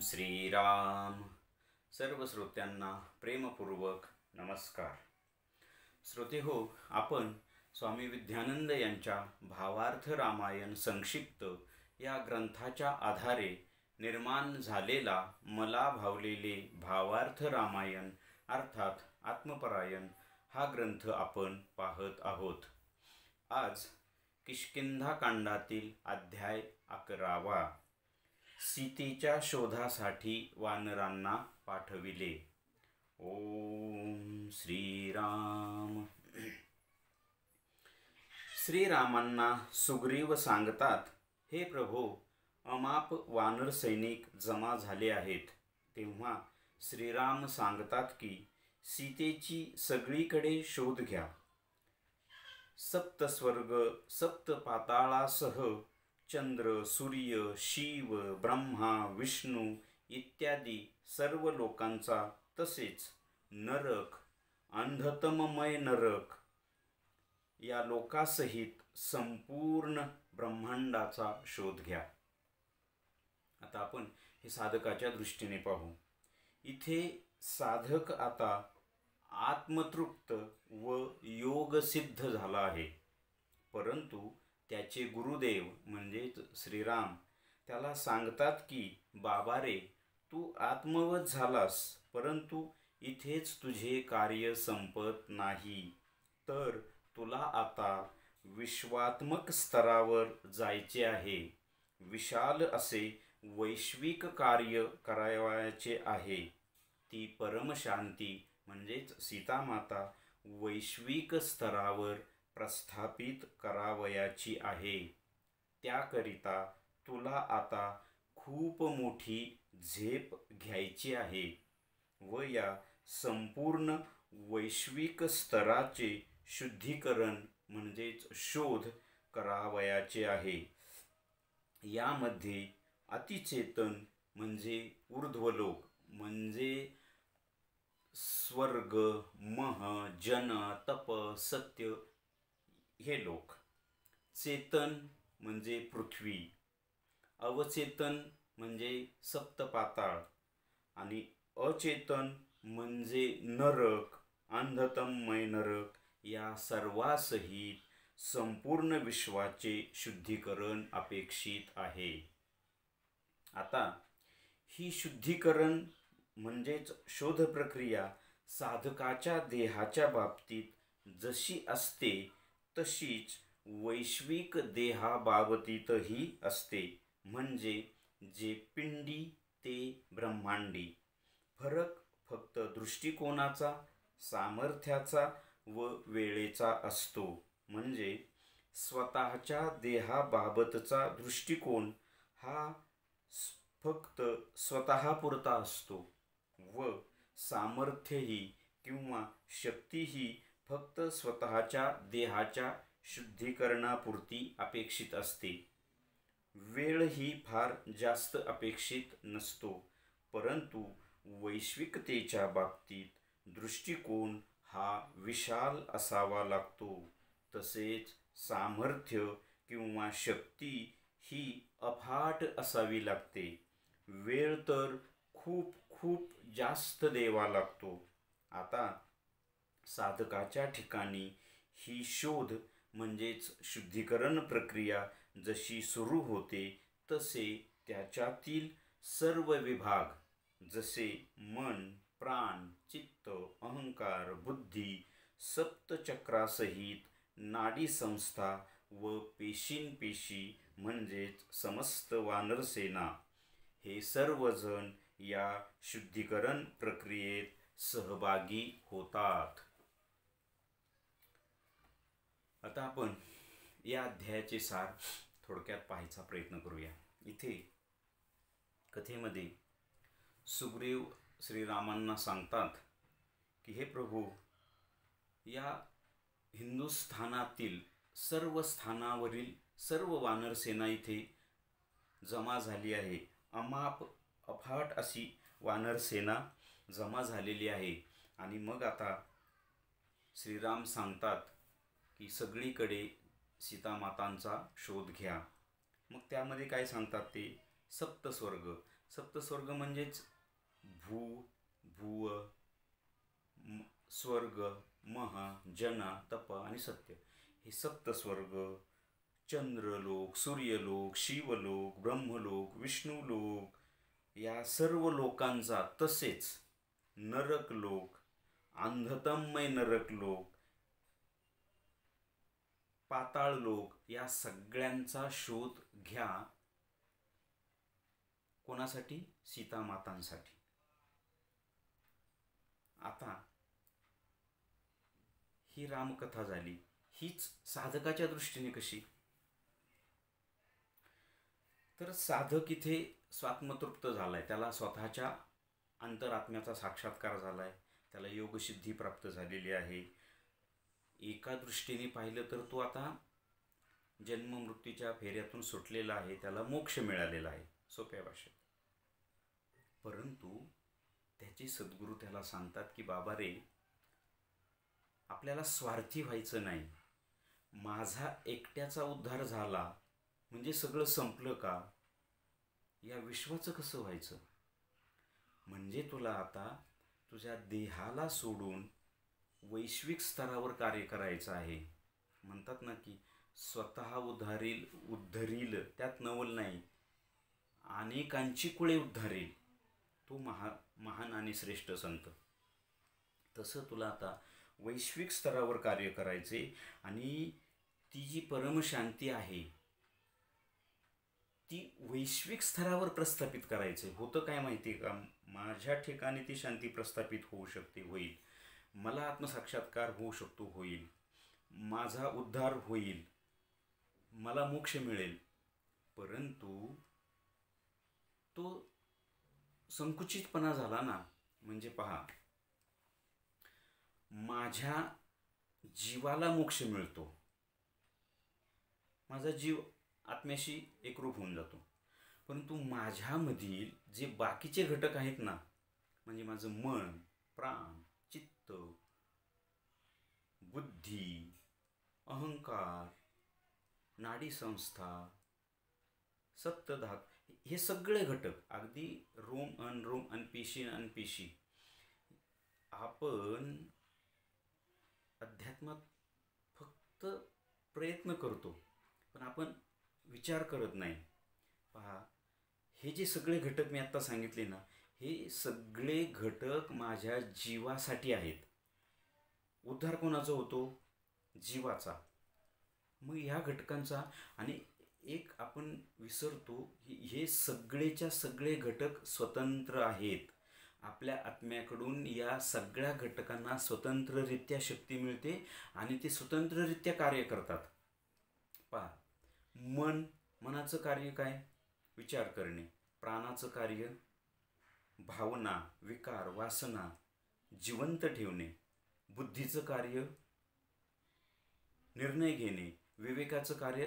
श्रीराम. सर्व श्रोत्यांना प्रेमपूर्वक नमस्कार. श्रोते हो, आपण स्वामी विद्यानंद यांच्या भावार्थ रामायण संक्षिप्त या ग्रंथाच्या आधारे निर्माण झालेला मला भावलेले भावार्थ रामायण अर्थात आत्मपरायण हा ग्रंथ आपण पाहत आहोत. आज किष्किंधाकांडातील अध्याय 11, सीतेच्या शोधासाठी वानरांना पाठविले. ओम श्रीराम. श्रीरामांना सुग्रीव सांगतात, हे प्रभो, अमाप वानर सैनिक जमा झाले आहेत. तेव्हा श्रीराम सांगतात की सीतेची सगळीकडे शोध घ्या. सप्तस्वर्ग सप्त पाताळासह चंद्र, सूर्य, शिव, ब्रह्मा, विष्णू इत्यादी सर्व लोकांचा, तसेच नरक, अंधतममय नरक या लोकासहित संपूर्ण ब्रह्मांडाचा शोध घ्या. आता आपण हे साधकाच्या दृष्टीने पाहू. इथे साधक आता आत्मतृप्त व योगसिद्ध झाला आहे, परंतु त्याचे गुरुदेव म्हणजेच श्रीराम त्याला सांगतात की बाबा रे, तू आत्मवत झालास, परंतु इथेच तुझे कार्य संपत नाही, तर तुला आता विश्वात्मक स्तरावर जायचे आहे. विशाल असे वैश्विक कार्य करावयाचे आहे. ती परमशांती म्हणजेच सीतामाता वैश्विक स्तरावर प्रस्थापित करावयाची आहे. त्याकरिता तुला आता खूप मोठी झेप घ्यायची आहे व या संपूर्ण वैश्विक स्तराचे शुद्धीकरण म्हणजेच शोध करावयाचे आहे. यामध्ये अतिचेतन म्हणजे ऊर्ध्वलोक म्हणजे स्वर्ग, मह, जन, तप, सत्य हे लोक, चेतन म्हणजे पृथ्वी, अवचेतन म्हणजे सप्तपाताळ आणि अचेतन म्हणजे नरक, अंधतममय नरक या सर्वासहित संपूर्ण विश्वाचे शुद्धीकरण अपेक्षित आहे. आता ही शुद्धीकरण म्हणजेच शोध प्रक्रिया साधकाच्या देहाच्या बाबतीत जशी असते तशीच वैश्विक देहाबाबतीतही असते, म्हणजे जे पिंडी ते ब्रह्मांडी. फरक फक्त दृष्टिकोनाचा, सामर्थ्याचा व वेळेचा असतो. म्हणजे स्वतःच्या देहाबाबतचा दृष्टिकोन हा फक्त स्वतःपुरता असतो व सामर्थ्यही किंवा शक्तीही फक्त स्वतःच्या देहाच्या शुद्धीकरणापुरती अपेक्षित असते. वेळही फार जास्त अपेक्षित नसतो, परंतु वैश्विकतेच्या बाबतीत दृष्टिकोन हा विशाल असावा लागतो. तसेच सामर्थ्य किंवा शक्ती ही अफाट असावी लागते. वेळ तर खूप खूप जास्त द्यावा लागतो. आता साधकाच्या ठिकाणी ही शोध म्हणजेच शुद्धीकरण प्रक्रिया जशी सुरू होते तसे त्याच्यातील सर्व विभाग जसे मन, प्राण, चित्त, अहंकार, बुद्धी, सप्तचक्रासहित नाडी संस्था व पेशींपेशी म्हणजेच समस्त वानरसेना हे सर्वजण या शुद्धीकरण प्रक्रियेत सहभागी होतात. आता आपण या अध्यायाचे सार थोडक्यात पाहायचा प्रयत्न करूया. इथे कथेमध्ये सुग्रीव श्रीरामांना सांगतात की हे प्रभू, या हिंदुस्थानातील सर्व स्थानावरील सर्व वानरसेना इथे जमा झाली आहे. अमाप अफाट अशी वानरसेना जमा झालेली आहे. आणि मग आता श्रीराम सांगतात की सगळीकडे सीतामातांचा शोध घ्या. मग त्यामध्ये काय सांगतात ते सप्तस्वर्ग. सप्तस्वर्ग म्हणजेच भू, भुव, स्वर्ग, मह, जन, तप आणि सत्य. हे सप्तस्वर्ग, चंद्रलोक, सूर्यलोक, शिवलोक, ब्रह्मलोक, विष्णुलोक या सर्व लोकांचा, तसेच नरकलोक, अंधतमय नरकलोक, पाताळलोक या सगळ्यांचा शोध घ्या. कोणासाठी? सीतामातांसाठी. आता ही रामकथा झाली. हीच साधकाच्या दृष्टीने कशी? तर साधक इथे स्वात्मतृप्त झालाय, त्याला स्वतःच्या अंतरात्म्याचा साक्षात्कार झालाय, त्याला योगसिद्धी प्राप्त झालेली आहे. एका दृष्टीने पाहिलं तर तो आता जन्ममृत्यूच्या फेऱ्यातून सुटलेला आहे, त्याला मोक्ष मिळालेला आहे सोप्या भाषेत. परंतु त्याचे सद्गुरू त्याला सांगतात की बाबा रे, आपल्याला स्वार्थी व्हायचं नाही. माझा एकट्याचा उद्धार झाला म्हणजे सगळं संपलं का? या विश्वाचं कसं व्हायचं? म्हणजे तुला आता तुझ्या देहाला सोडून वैश्विक स्तरावर कार्य करायचं आहे. म्हणतात ना की स्वतः उद्धरील त्यात नवल नाही, अनेकांची कुळे उद्धारेल तो महान आणि श्रेष्ठ संत. तसं तुला आता वैश्विक स्तरावर कार्य करायचे आणि ती जी परमशांती आहे ती वैश्विक स्तरावर प्रस्थापित करायचे. होतं काय माहिती आहे का? माझ्या ठिकाणी ती शांती प्रस्थापित होऊ शकते, होईल. मला आत्मसाक्षात्कार होऊ शकतो, होईल. माझा उद्धार होईल, मला मोक्ष मिळेल. परंतु तो संकुचितपणा झाला ना. म्हणजे पहा, माझ्या जीवाला मोक्ष मिळतो, माझा जीव आत्म्याशी एकरूप होऊन जातो. परंतु माझ्यामधील जे बाकीचे घटक आहेत ना, म्हणजे माझं मन, प्राण, चित्त, बुद्धी, अहंकार, नाडी संस्था, सप्तधात, हे सगळे घटक, अगदी रोम अनरोम, अनपेशी अनपेशी, आपण अध्यात्मात फक्त प्रयत्न करतो पण आपण विचार करत नाही. पहा, हे जे सगळे घटक मी आत्ता सांगितले ना, हे सगळे घटक माझ्या जीवासाठी आहेत. उद्धार कोणाचा होतो? जीवाचा. मग ह्या घटकांचा, आणि एक आपण विसरतो, हे सगळेच्या सगळे घटक स्वतंत्र आहेत. आपल्या आत्म्याकडून या सगळ्या घटकांना स्वतंत्ररित्या शक्ती मिळते आणि ते स्वतंत्ररित्या कार्य करतात. पहा, मनाचं कार्य काय? विचार करणे. प्राणाचं कार्य भावना, विकार, वासना जिवंत ठेवणे. बुद्धीचं कार्य निर्णय घेणे. विवेकाचं कार्य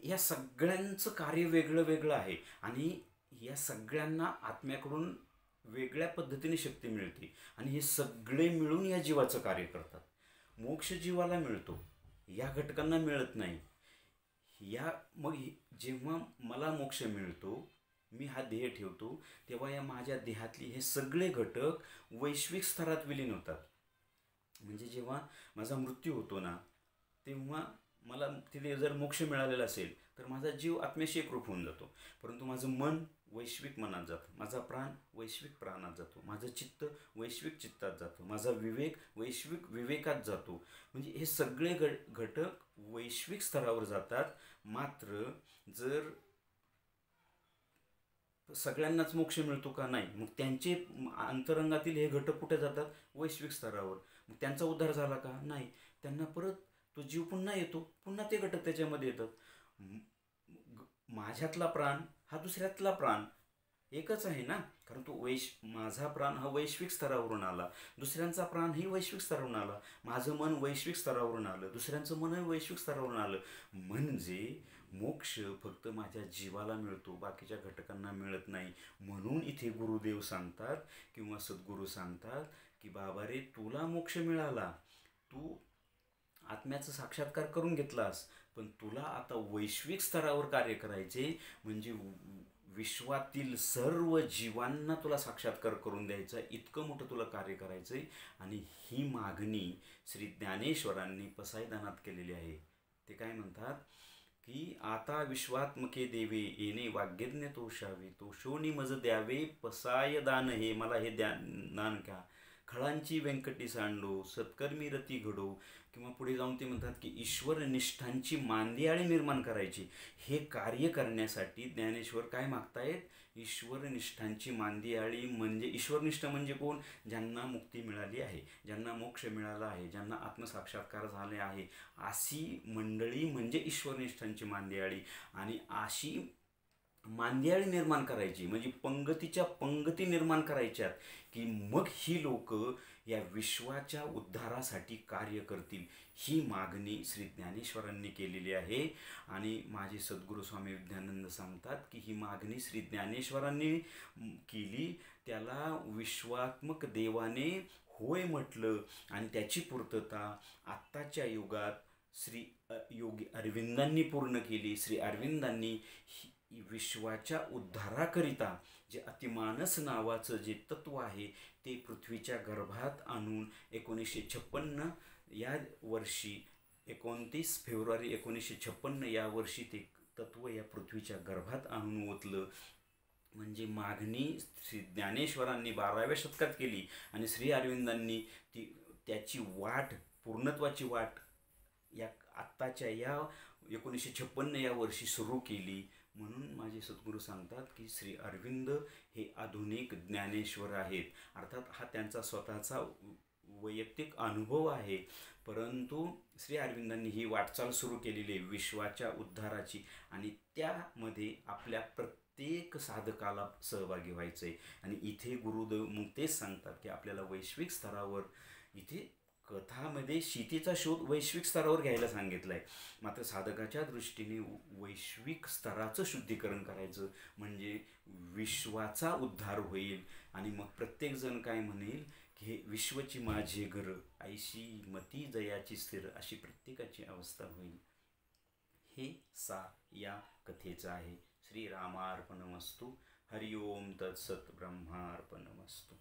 या सगळ्यांचं कार्य वेगळं वेगळं आहे आणि या सगळ्यांना आत्म्याकडून वेगळ्या पद्धतीने शक्ती मिळते आणि हे सगळे मिळून या जीवाचं कार्य करतात. मोक्ष जीवाला मिळतो, या घटकांना मिळत नाही. मग जेव्हा मला मोक्ष मिळतो, मी हा देह ठेवतो, तेव्हा या माझ्या देहातली हे सगळे घटक वैश्विक स्तरात विलीन होतात. म्हणजे जेव्हा माझा मृत्यू होतो ना, तेव्हा मला तिथे जर मोक्ष मिळालेला असेल तर माझा जीव आत्म्याशी एकरूप होऊन जातो. परंतु माझं मन वैश्विक मनात जातं, माझा प्राण वैश्विक प्राणात जातो, माझं चित्त वैश्विक चित्तात जातं, माझा विवेक वैश्विक विवेकात जातो. म्हणजे हे सगळे घटक वैश्विक स्तरावर जातात. मात्र जर सगळ्यांनाच मोक्ष मिळतो का? नाही. मग त्यांचे अंतरंगातील हे घटक कुठे जातात? वैश्विक स्तरावर. मग त्यांचा उद्धार झाला का? नाही. त्यांना परत तो जीव पुन्हा येतो, पुन्हा ते घटक त्याच्यामध्ये येतात. माझ्यातला प्राण हा दुसऱ्यातला प्राण एकच आहे ना, कारण तो माझा प्राण हा वैश्विक स्तरावरून आला, दुसऱ्यांचा प्राण ही वैश्विक स्तरावरून आला. माझं मन वैश्विक स्तरावरून आलं, दुसऱ्यांचं मनही वैश्विक स्तरावरून आलं. म्हणजे मोक्ष फक्त माझ्या जीवाला मिळतो, बाकीच्या घटकांना मिळत नाही. म्हणून इथे गुरुदेव सांगतात किंवा सद्गुरू सांगतात की बाबा रे, तुला मोक्ष मिळाला, तू आत्म्याचा साक्षात्कार करून घेतलास, पण तुला आता वैश्विक स्तरावर कार्य करायचे, म्हणजे विश्वातील सर्व जीवांना तुला साक्षात्कार करून द्यायचा, इतकं मोठं तुला कार्य करायचं आहे. आणि ही मागणी श्री ज्ञानेश्वरांनी पसायदानात केलेली आहे. ते काय म्हणतात की आता विश्वात्मके देवे येणे वाग्यज्ञ तोषावे, तोषोनी मज द्यावे पसाय दान, हे मला हे दान का, खळांची व्यंकटी सांडो सत्कर्मी रती घडो. किंवा पुढे जाऊन ते म्हणतात की ईश्वर निष्ठांची मांदियाळी निर्माण करायची. हे कार्य करण्यासाठी ज्ञानेश्वर काय मागतायत, ईश्वरनिष्ठांची मांदियाळी. म्हणजे ईश्वरनिष्ठ म्हणजे कोण, ज्यांना मुक्ती मिळाली आहे, ज्यांना मोक्ष मिळाला आहे, ज्यांना आत्मसाक्षात्कार झाले आहे, अशी मंडळी म्हणजे ईश्वरनिष्ठांची मांदियाळी. आणि अशी मांदियाळी निर्माण करायची, म्हणजे पंगतीच्या पंगती निर्माण करायच्यात, की मग ही लोक या विश्वाच्या उद्धारासाठी कार्य करतील. ही मागणी श्री ज्ञानेश्वरांनी केलेली आहे. आणि माझे सद्गुरू स्वामी विद्यानंद सांगतात की ही मागणी श्री ज्ञानेश्वरांनी केली, त्याला विश्वात्मक देवाने होय म्हटलं, आणि त्याची पूर्तता आत्ताच्या युगात श्री योगी अरविंदांनी पूर्ण केली. श्री अरविंदांनी विश्वाच्या उद्धाराकरिता जे अतिमानस नावाचं जे तत्व आहे ते पृथ्वीच्या गर्भात आणून 1956 या वर्षी, 29 फेब्रुवारी 1956 या वर्षी ते तत्व या पृथ्वीच्या गर्भात आणून ओतलं. म्हणजे मागणी श्री ज्ञानेश्वरांनी 12व्या शतकात केली, आणि श्री अरविंदांनी त्याची वाट, पूर्णत्वाची वाट या आत्ताच्या या 1956 या वर्षी सुरू केली. म्हणून माझे सद्गुरू सांगतात की श्री अरविंद हे आधुनिक ज्ञानेश्वर आहेत. अर्थात हा त्यांचा स्वतःचा वैयक्तिक अनुभव आहे, परंतु श्री अरविंदांनी ही वाटचाल सुरू केलेली आहे विश्वाच्या उद्धाराची, आणि त्यामध्ये आपल्या प्रत्येक साधकाला सहभागी व्हायचं आहे. आणि इथे गुरुदेव मग तेच सांगतात की आपल्याला वैश्विक स्तरावर, इथे कथामध्ये सीतेचा शोध वैश्विक स्तरावर घ्यायला सांगितलं आहे, मात्र साधकाच्या दृष्टीने वैश्विक स्तराचं शुद्धीकरण करायचं, म्हणजे विश्वाचा उद्धार होईल. आणि मग प्रत्येकजण काय म्हणेल की हे विश्वची माझे घर, ऐशी मती जयाची स्थिर, अशी प्रत्येकाची अवस्था होईल. हे सार या कथेचं आहे. श्रीरामार्पणमस्तु. हरिओम तत्सत. ब्रह्मार्पणमस्तु.